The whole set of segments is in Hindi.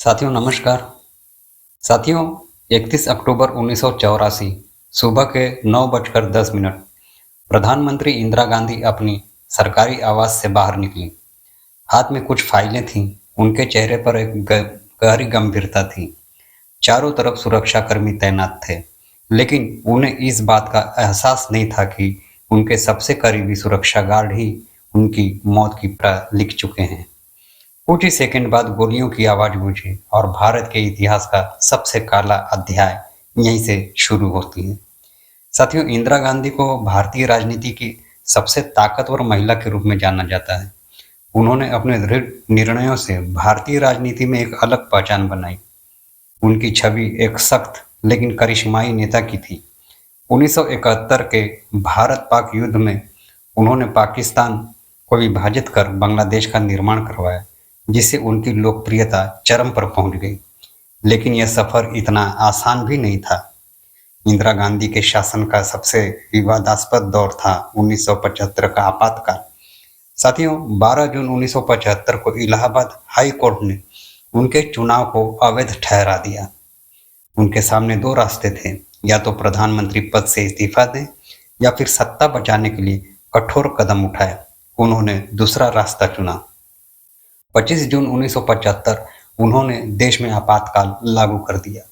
साथियों नमस्कार। साथियों 31 अक्टूबर 1984 सुबह के 9:10 प्रधानमंत्री इंदिरा गांधी अपनी सरकारी आवास से बाहर निकली। हाथ में कुछ फाइलें थीं। उनके चेहरे पर एक गहरी गंभीरता थी। चारों तरफ सुरक्षाकर्मी तैनात थे, लेकिन उन्हें इस बात का एहसास नहीं था कि उनके सबसे करीबी सुरक्षा गार्ड ही उनकी मौत की लिख चुके हैं। कुछ ही सेकंड बाद गोलियों की आवाज गूंजी और भारत के इतिहास का सबसे काला अध्याय यहीं से शुरू होती है। साथियों, इंदिरा गांधी को भारतीय राजनीति की सबसे ताकतवर महिला के रूप में जाना जाता है। उन्होंने अपने दृढ़ निर्णयों से भारतीय राजनीति में एक अलग पहचान बनाई। उनकी छवि एक सख्त लेकिन करिश्माई नेता की थी। 1971 के भारत पाक युद्ध में उन्होंने पाकिस्तान को विभाजित कर बांग्लादेश का निर्माण करवाया, जिससे उनकी लोकप्रियता चरम पर पहुंच गई। लेकिन यह सफर इतना आसान भी नहीं था। इंदिरा गांधी के शासन का सबसे विवादास्पद दौर था 1975 का आपातकाल। साथियों, 12 जून 1975 को इलाहाबाद हाई कोर्ट ने उनके चुनाव को अवैध ठहरा दिया। उनके सामने दो रास्ते थे, या तो प्रधानमंत्री पद से इस्तीफा दें या फिर सत्ता बचाने के लिए कठोर कदम उठाए। उन्होंने दूसरा रास्ता चुना। 25 जून 1975 उन्होंने देश में आपातकाल लागू कर दिया।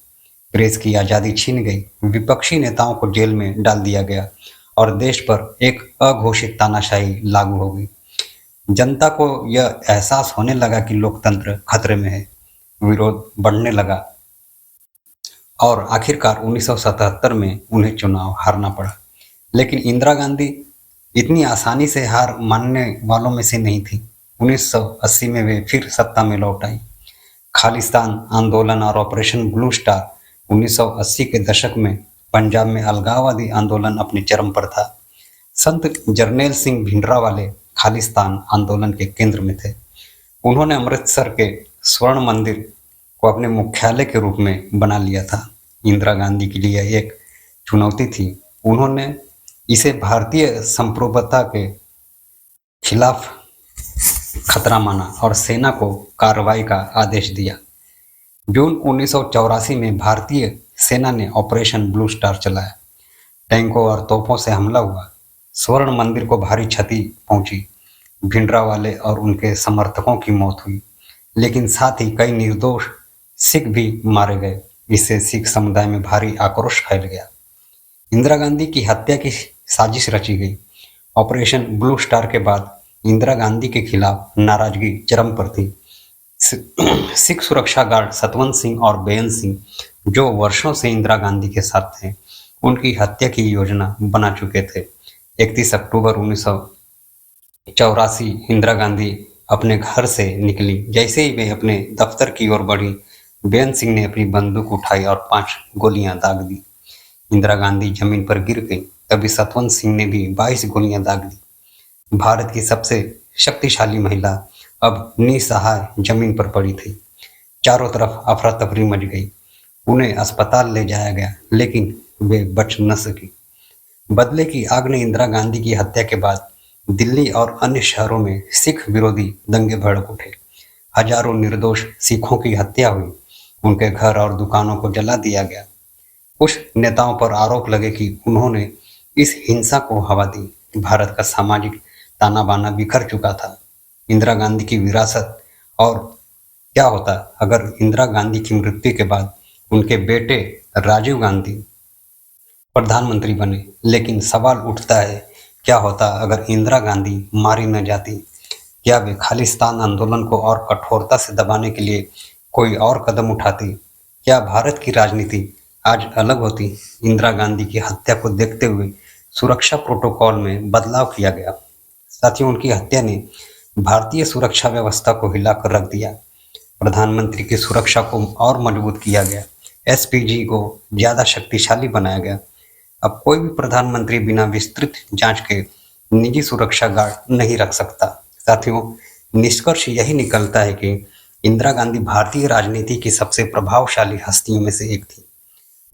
प्रेस की आज़ादी छीन गई, विपक्षी नेताओं को जेल में डाल दिया गया और देश पर एक अघोषित तानाशाही लागू हो गई। जनता को यह एहसास होने लगा कि लोकतंत्र खतरे में है। विरोध बढ़ने लगा और आखिरकार 1977 में उन्हें चुनाव हारना पड़ा। लेकिन इंदिरा गांधी इतनी आसानी से हार मानने वालों में से नहीं थी। 1980 में वे फिर सत्ता में लौट आई। खालिस्तान आंदोलन और ऑपरेशन ब्लू स्टार 1980 के दशक में पंजाब में अलगाववादी आंदोलन अपने चरम पर था। संत जरनैल सिंह भिंडरावाले खालिस्तान आंदोलन के केंद्र में थे। उन्होंने अमृतसर के स्वर्ण मंदिर को अपने मुख्यालय के रूप में बना लिया था। इंदिरा गांधी के लिए एक चुनौती थी। उन्होंने इसे भारतीय संप्रभुता के खिलाफ खतरा माना और सेना को कार्रवाई का आदेश दिया। जून 1984 में भारतीय सेना ने ऑपरेशन ब्लू स्टार चलाया। टैंकों और तोपों से हमला हुआ। स्वर्ण मंदिर को भारी क्षति पहुंची। भिंडरावाले और उनके समर्थकों की मौत हुई, लेकिन साथ ही कई निर्दोष सिख भी मारे गए। इससे सिख समुदाय में भारी आक्रोश फैल गया। इंदिरा गांधी की हत्या की साजिश रची गई। ऑपरेशन ब्लू स्टार के बाद इंदिरा गांधी के खिलाफ नाराजगी चरम पर थी। सिख सुरक्षा गार्ड सतवंत सिंह और बेअंत सिंह, जो वर्षों से इंदिरा गांधी के साथ थे, उनकी हत्या की योजना बना चुके थे। 31 अक्टूबर 1984 इंदिरा गांधी अपने घर से निकली। जैसे ही वे अपने दफ्तर की ओर बढ़ी, बेअंत सिंह ने अपनी बंदूक उठाई और 5 गोलियां दाग दी। इंदिरा गांधी जमीन पर गिर गई। तभी सतवंत सिंह ने भी 22 गोलियां दाग दी। भारत की सबसे शक्तिशाली महिला अब निसहाय जमीन पर पड़ी थी। चारों तरफ अफरा तफरी मच गई। उन्हें अस्पताल ले जाया गया, लेकिन वे बच न सकी। बदले की आग ने इंदिरा गांधी की हत्या के बाद दिल्ली और अन्य शहरों में सिख विरोधी दंगे भड़क उठे। हजारों निर्दोष सिखों की हत्या हुई। उनके घर और दुकानों को जला दिया गया। कुछ नेताओं पर आरोप लगे कि उन्होंने इस हिंसा को हवा दी। भारत का सामाजिक ताना बाना बिखर चुका था। इंदिरा गांधी की विरासत, और क्या होता अगर इंदिरा गांधी की मृत्यु के बाद उनके बेटे राजीव गांधी प्रधानमंत्री बने। लेकिन सवाल उठता है, क्या होता अगर इंदिरा गांधी मारी न जाती? क्या वे खालिस्तान आंदोलन को और कठोरता से दबाने के लिए कोई और कदम उठाती? क्या भारत की राजनीति आज अलग होती? इंदिरा गांधी की हत्या को देखते हुए सुरक्षा प्रोटोकॉल में बदलाव किया गया। साथियों, उनकी हत्या ने भारतीय सुरक्षा व्यवस्था को हिलाकर रख दिया। प्रधानमंत्री की सुरक्षा को और मजबूत किया गया। एसपीजी को ज्यादा शक्तिशाली बनाया गया। अब कोई भी प्रधानमंत्री बिना विस्तृत जांच के निजी सुरक्षा गार्ड नहीं रख सकता। साथियों, निष्कर्ष यही निकलता है कि इंदिरा गांधी भारतीय राजनीति की सबसे प्रभावशाली हस्तियों में से एक थी।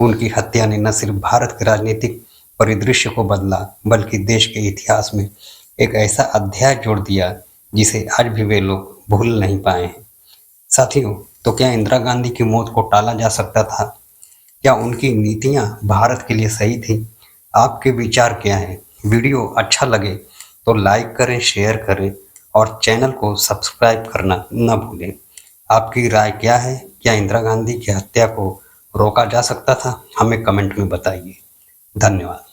उनकी हत्या ने न सिर्फ भारत के राजनीतिक परिदृश्य को बदला, बल्कि देश के इतिहास में एक ऐसा अध्याय जोड़ दिया जिसे आज भी वे लोग भूल नहीं पाए हैं। साथियों, तो क्या इंदिरा गांधी की मौत को टाला जा सकता था? क्या उनकी नीतियां भारत के लिए सही थी? आपके विचार क्या हैं? वीडियो अच्छा लगे तो लाइक करें, शेयर करें और चैनल को सब्सक्राइब करना न भूलें। आपकी राय क्या है? क्या इंदिरा गांधी की हत्या को रोका जा सकता था? हमें कमेंट में बताइए। धन्यवाद।